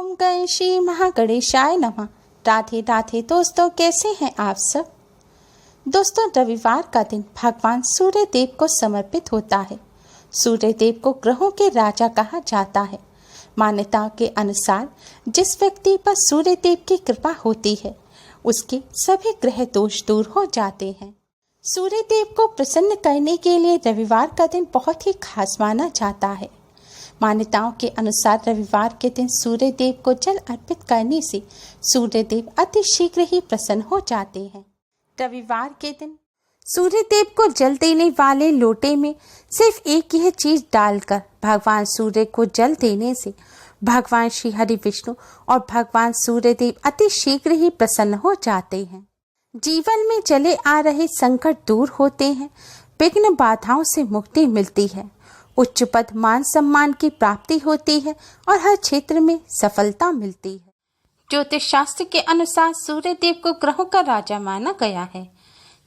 ओम गण श्री महागणेशाय नमः। राधे राधे दोस्तों, कैसे हैं आप सब। दोस्तों, रविवार का दिन भगवान सूर्य देव को समर्पित होता है। सूर्य देव को ग्रहों के राजा कहा जाता है। मान्यताओं के अनुसार जिस व्यक्ति पर सूर्य देव की कृपा होती है उसके सभी ग्रह दोष दूर हो जाते हैं। सूर्य देव को प्रसन्न करने के लिए रविवार का दिन बहुत ही खास माना जाता है। मान्यताओं के अनुसार रविवार के दिन सूर्य देव को जल अर्पित करने से सूर्य देव अति शीघ्र ही प्रसन्न हो जाते हैं। रविवार के दिन सूर्य देव को जल देने वाले लोटे में सिर्फ एक यह चीज डालकर भगवान सूर्य को जल देने से भगवान श्री हरि विष्णु और भगवान सूर्य देव अति शीघ्र ही प्रसन्न हो जाते हैं। जीवन में चले आ रहे संकट दूर होते हैं, विघ्न बाधाओं से मुक्ति मिलती है, उच्च पद मान सम्मान की प्राप्ति होती है और हर क्षेत्र में सफलता मिलती है। ज्योतिष शास्त्र के अनुसार सूर्य देव को ग्रहों का राजा माना गया है,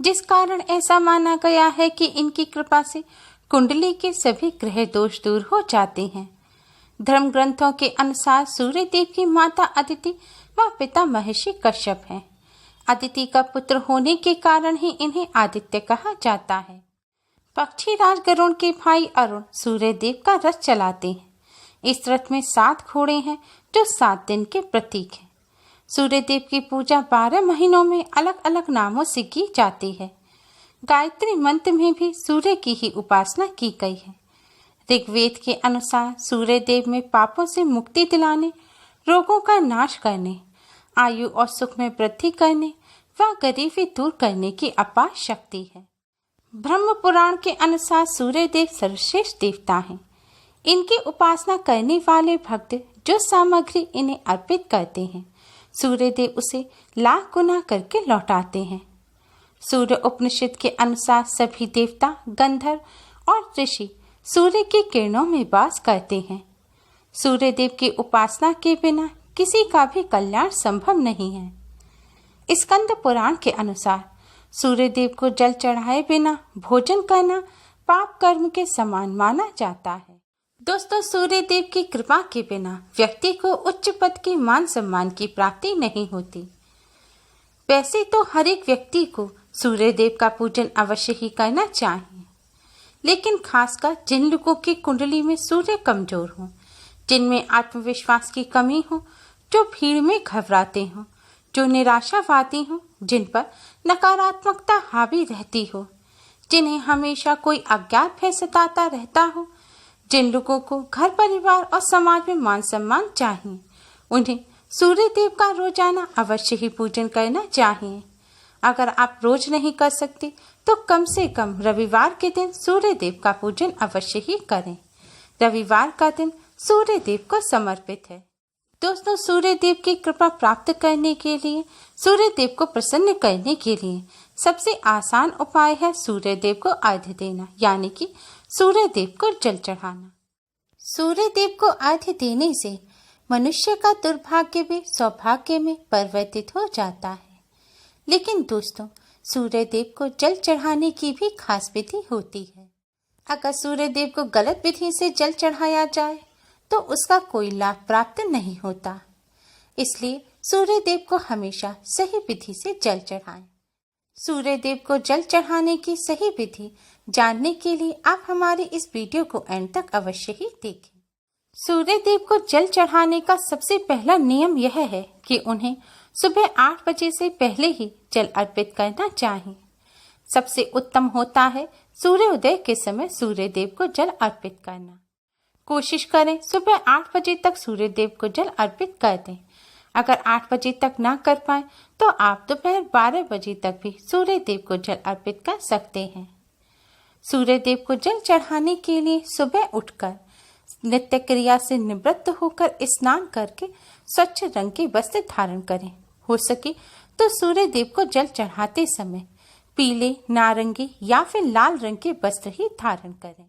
जिस कारण ऐसा माना गया है कि इनकी कृपा से कुंडली के सभी ग्रह दोष दूर हो जाते हैं। धर्म ग्रंथों के अनुसार सूर्य देव की माता अदिति व पिता महर्षि कश्यप हैं। अदिति का पुत्र होने के कारण ही इन्हें आदित्य कहा जाता है। पक्षी राज गरुड़ के भाई अरुण सूर्य देव का रथ चलाते हैं। इस रथ में 7 घोड़े हैं जो 7 दिन के प्रतीक हैं। सूर्य देव की पूजा 12 महीनों में अलग अलग नामों से की जाती है। गायत्री मंत्र में भी सूर्य की ही उपासना की गई है। ऋग्वेद के अनुसार सूर्य देव में पापों से मुक्ति दिलाने, रोगों का नाश करने, आयु और सुख में वृद्धि करने व गरीबी दूर करने की अपार शक्ति है। ब्रह्म पुराण के अनुसार सूर्य देव सर्वश्रेष्ठ देवता हैं। इनकी उपासना करने वाले भक्त जो सामग्री इन्हें अर्पित करते हैं, सूर्य देव उसे लाख गुना करके लौटाते हैं। सूर्य उपनिषद के अनुसार सभी देवता, गंधर्व और ऋषि सूर्य की किरणों में वास करते हैं। सूर्य देव की उपासना के बिना किसी का भी कल्याण संभव नहीं है। स्कंद पुराण के अनुसार सूर्य देव को जल चढ़ाए बिना भोजन करना पाप कर्म के समान माना जाता है। दोस्तों, सूर्य देव की कृपा के बिना व्यक्ति को उच्च पद के मान सम्मान की प्राप्ति नहीं होती। वैसे तो हर एक व्यक्ति को सूर्य देव का पूजन अवश्य ही करना चाहिए, लेकिन खासकर जिन लोगों की कुंडली में सूर्य कमजोर हो, जिनमें आत्मविश्वास की कमी हो, जो भीड़ में घबराते हो, जो निराशावादी हो, जिन पर नकारात्मकता हावी रहती हो, जिन्हें हमेशा कोई अज्ञात भय सताता रहता हो, जिन लोगों को घर परिवार और समाज में मान सम्मान चाहिए, उन्हें सूर्य देव का रोजाना अवश्य ही पूजन करना चाहिए। अगर आप रोज नहीं कर सकते तो कम से कम रविवार के दिन सूर्य देव का पूजन अवश्य ही करें। रविवार का दिन सूर्य देव को समर्पित है। दोस्तों, सूर्य देव की कृपा प्राप्त करने के लिए, सूर्य देव को प्रसन्न करने के लिए सबसे आसान उपाय है सूर्य देव को अर्घ्य देना, यानी कि सूर्य देव को जल चढ़ाना। सूर्य देव को अर्घ्य देने से मनुष्य का दुर्भाग्य भी सौभाग्य में परिवर्तित हो जाता है। लेकिन दोस्तों, सूर्य देव को जल चढ़ाने की भी खास विधि होती है। अगर सूर्य देव को गलत विधि से जल चढ़ाया जाए तो उसका कोई लाभ प्राप्त नहीं होता। इसलिए सूर्य देव को हमेशा सही विधि से जल चढ़ाएं। सूर्य देव को जल चढ़ाने की सही विधि जानने के लिए आप हमारे इस वीडियो को एंड तक अवश्य ही देखें। सूर्य देव को जल चढ़ाने का सबसे पहला नियम यह है कि उन्हें सुबह 8 बजे से पहले ही जल अर्पित करना चाहिए। सबसे उत्तम होता है सूर्योदय के समय सूर्य देव को जल अर्पित करना। कोशिश करें सुबह 8 बजे तक सूर्य देव को जल अर्पित कर दें। अगर 8 बजे तक ना कर पाए तो आप दोपहर 12 बजे तक भी सूर्य देव को जल अर्पित कर सकते हैं। सूर्य देव को जल चढ़ाने के लिए सुबह उठकर नित्य क्रिया से निवृत्त होकर स्नान करके स्वच्छ रंग के वस्त्र धारण करें। हो सके तो सूर्य देव को जल चढ़ाते समय पीले, नारंगी या फिर लाल रंग के वस्त्र ही धारण करें।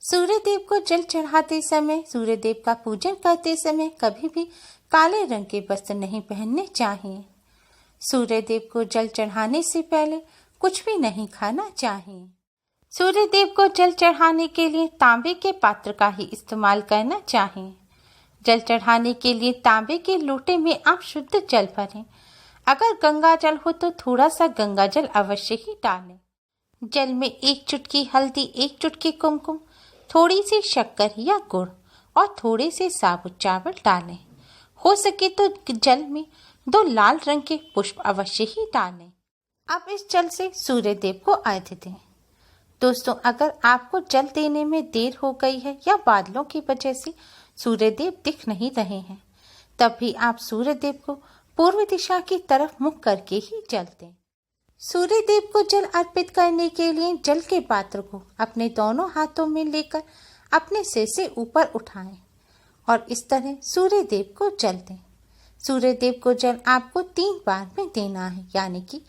सूर्य देव को जल चढ़ाते समय, सूर्य देव का पूजन करते समय कभी भी काले रंग के वस्त्र नहीं पहनने चाहिए। सूर्य देव को जल चढ़ाने से पहले कुछ भी नहीं खाना चाहिए। सूर्य देव को जल चढ़ाने के लिए तांबे के पात्र का ही इस्तेमाल करना चाहिए। जल चढ़ाने के लिए तांबे के लोटे में आप शुद्ध जल भरें। अगर गंगा जल हो तो थोड़ा सा गंगा जल अवश्य ही डालें। जल में 1 चुटकी हल्दी, 1 चुटकी कुमकुम, थोड़ी सी शक्कर या गुड़ और थोड़े से साबुत चावल डालें। हो सके तो जल में 2 लाल रंग के पुष्प अवश्य ही डालें। अब इस जल से सूर्य देव को अर्घ्य दें। दोस्तों, अगर आपको जल देने में देर हो गई है या बादलों की वजह से सूर्य देव दिख नहीं रहे हैं, तब भी आप सूर्य देव को पूर्व दिशा की तरफ मुख करके ही जल दें। सूर्य देव को जल अर्पित करने के लिए जल के पात्र को अपने दोनों हाथों में लेकर अपने सिर से ऊपर उठाएं और इस तरह सूर्य देव को जल दें। सूर्य देव को जल आपको 3 बार में देना है, यानी कि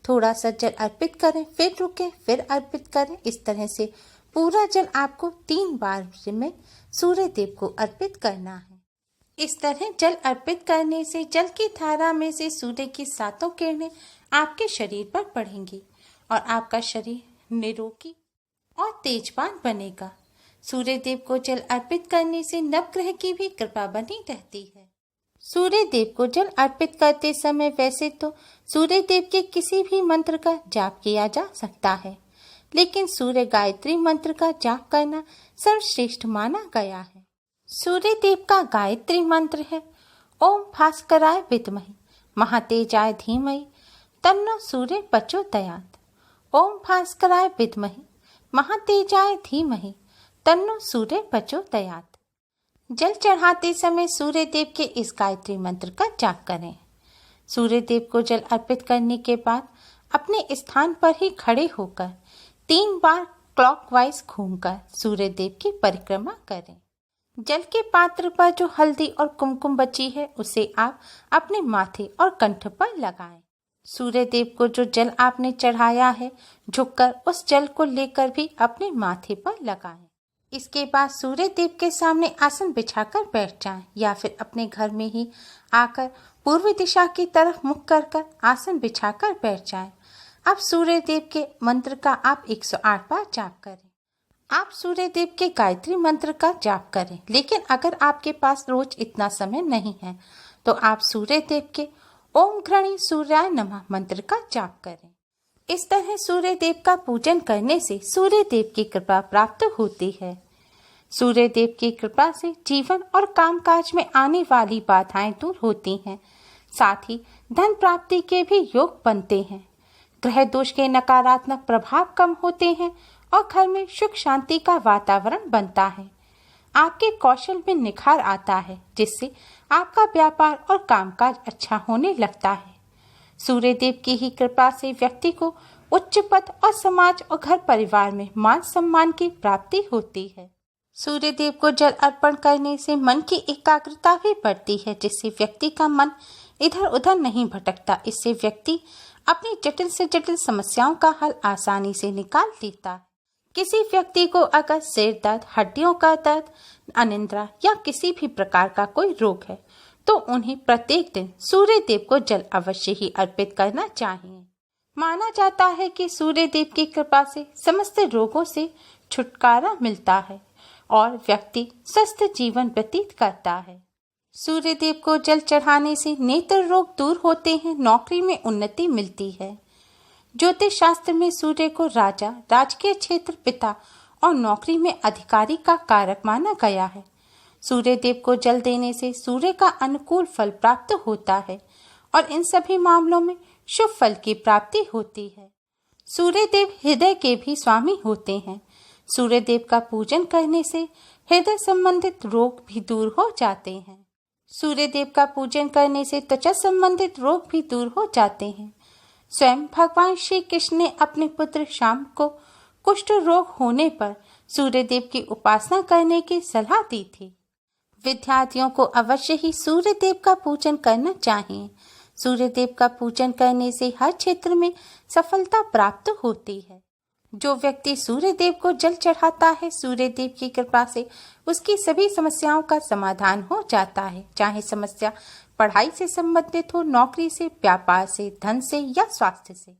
थोड़ा सा जल अर्पित करें, फिर रुकें, फिर अर्पित करें। इस तरह से पूरा जल आपको 3 बार में सूर्य देव को अर्पित करना है। इस तरह जल अर्पित करने से जल की धारा में से सूर्य की 7 किरणें आपके शरीर पर पड़ेंगी और आपका शरीर निरोगी और तेजवान बनेगा। सूर्य देव को जल अर्पित करने से नवग्रह की भी कृपा बनी रहती है। सूर्य देव को जल अर्पित करते समय वैसे तो सूर्य देव के किसी भी मंत्र का जाप किया जा सकता है, लेकिन सूर्य गायत्री मंत्र का जाप करना सर्वश्रेष्ठ माना गया है। सूर्य देव का गायत्री मंत्र है ओम भास्कराय विद्महे महातेजाय धीमहि तन्नो सूर्य प्रचोदयात्। ओम भास्कराय विद्महे महातेजाय धीमहि तन्नो सूर्य प्रचोदयात्। जल चढ़ाते समय सूर्य देव के इस गायत्री मंत्र का जाप करें। सूर्य देव को जल अर्पित करने के बाद अपने स्थान पर ही खड़े होकर 3 बार क्लॉकवाइज घूमकर सूर्य देव की परिक्रमा करें। जल के पात्र पर जो हल्दी और कुमकुम बची है उसे आप अपने माथे और कंठ पर लगाएं। सूर्य देव को जो जल आपने चढ़ाया है झुककर उस जल को लेकर भी अपने माथे पर लगाएं। इसके बाद सूर्य देव के सामने आसन बिछाकर बैठ जाएं या फिर अपने घर में ही आकर पूर्व दिशा की तरफ मुख कर आसन बिछाकर बैठ जाएं। अब सूर्य देव के मंत्र का आप 108 बार जाप करें। आप सूर्य देव के गायत्री मंत्र का जाप करें, लेकिन अगर आपके पास रोज इतना समय नहीं है तो आप सूर्य देव के ओम घृणी सूर्याय नमः मंत्र का जाप करें। इस तरह सूर्य देव का पूजन करने से सूर्य देव की कृपा प्राप्त होती है। सूर्य देव की कृपा से जीवन और कामकाज में आने वाली बाधाएं दूर होती हैं, साथ ही धन प्राप्ति के भी योग बनते हैं। ग्रह दोष के नकारात्मक प्रभाव कम होते हैं और घर में सुख शांति का वातावरण बनता है। आपके कौशल में निखार आता है, जिससे आपका व्यापार और कामकाज अच्छा होने लगता है। सूर्य देव की ही कृपा से व्यक्ति को उच्च पद और समाज और घर परिवार में मान सम्मान की प्राप्ति होती है। सूर्य देव को जल अर्पण करने से मन की एकाग्रता भी बढ़ती है, जिससे व्यक्ति का मन इधर उधर नहीं भटकता। इससे व्यक्ति अपनी जटिल से जटिल समस्याओं का हल आसानी से निकाल लेता है। किसी व्यक्ति को अगर सिर दर्द, हड्डियों का दर्द, अनिद्रा या किसी भी प्रकार का कोई रोग है तो उन्हें प्रत्येक दिन सूर्य देव को जल अवश्य ही अर्पित करना चाहिए। माना जाता है कि सूर्य देव की कृपा से समस्त रोगों से छुटकारा मिलता है और व्यक्ति स्वस्थ जीवन व्यतीत करता है। सूर्य देव को जल चढ़ाने से नेत्र रोग दूर होते हैं, नौकरी में उन्नति मिलती है। ज्योतिष शास्त्र में सूर्य को राजा, राजकीय क्षेत्र, पिता और नौकरी में अधिकारी का कारक माना गया है। सूर्य देव को जल देने से सूर्य का अनुकूल फल प्राप्त होता है और इन सभी मामलों में शुभ फल की प्राप्ति होती है। सूर्य देव हृदय के भी स्वामी होते हैं। सूर्य देव का पूजन करने से हृदय संबंधित रोग भी दूर हो जाते हैं। सूर्य देव का पूजन करने से त्वचा संबंधित रोग भी दूर हो जाते हैं। स्वयं भगवान श्री कृष्ण ने अपने पुत्र श्याम को कुष्ठ रोग होने पर सूर्य देव की उपासना करने की सलाह दी थी। विद्यार्थियों को अवश्य ही सूर्य देव का पूजन करना चाहिए। सूर्य देव का पूजन करने से हर क्षेत्र में सफलता प्राप्त होती है। जो व्यक्ति सूर्य देव को जल चढ़ाता है, सूर्य देव की कृपा से उसकी सभी समस्याओं का समाधान हो जाता है, चाहे समस्या पढ़ाई से संबंधित हो, नौकरी से, व्यापार से, धन से या स्वास्थ्य से।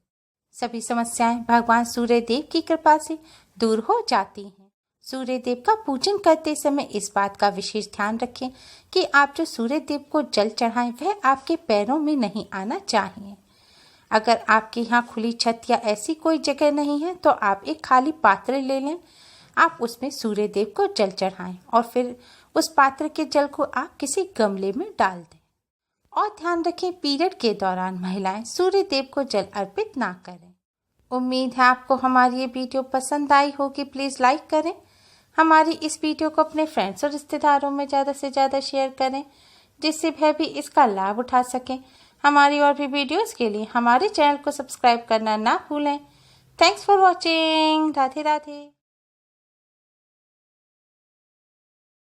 सभी समस्याएं भगवान सूर्य देव की कृपा से दूर हो जाती हैं। सूर्य देव का पूजन करते समय इस बात का विशेष ध्यान रखें कि आप जो सूर्य देव को जल चढ़ाएं वह आपके पैरों में नहीं आना चाहिए। अगर आपके यहाँ खुली छत या ऐसी कोई जगह नहीं है तो आप एक खाली पात्र ले लें, आप उसमें सूर्य देव को जल चढ़ाएं और फिर उस पात्र के जल को आप किसी गमले में डाल दें। और ध्यान रखें, पीरियड के दौरान महिलाएं सूर्य देव को जल अर्पित ना करें। उम्मीद है आपको हमारी ये वीडियो पसंद आई होगी। प्लीज़ लाइक करें, हमारी इस वीडियो को अपने फ्रेंड्स और रिश्तेदारों में ज़्यादा से ज़्यादा शेयर करें जिससे वह भी इसका लाभ उठा सकें। हमारी और भी वीडियोस के लिए हमारे चैनल को सब्सक्राइब करना ना भूलें। Thanks for watching. Radhe Radhe.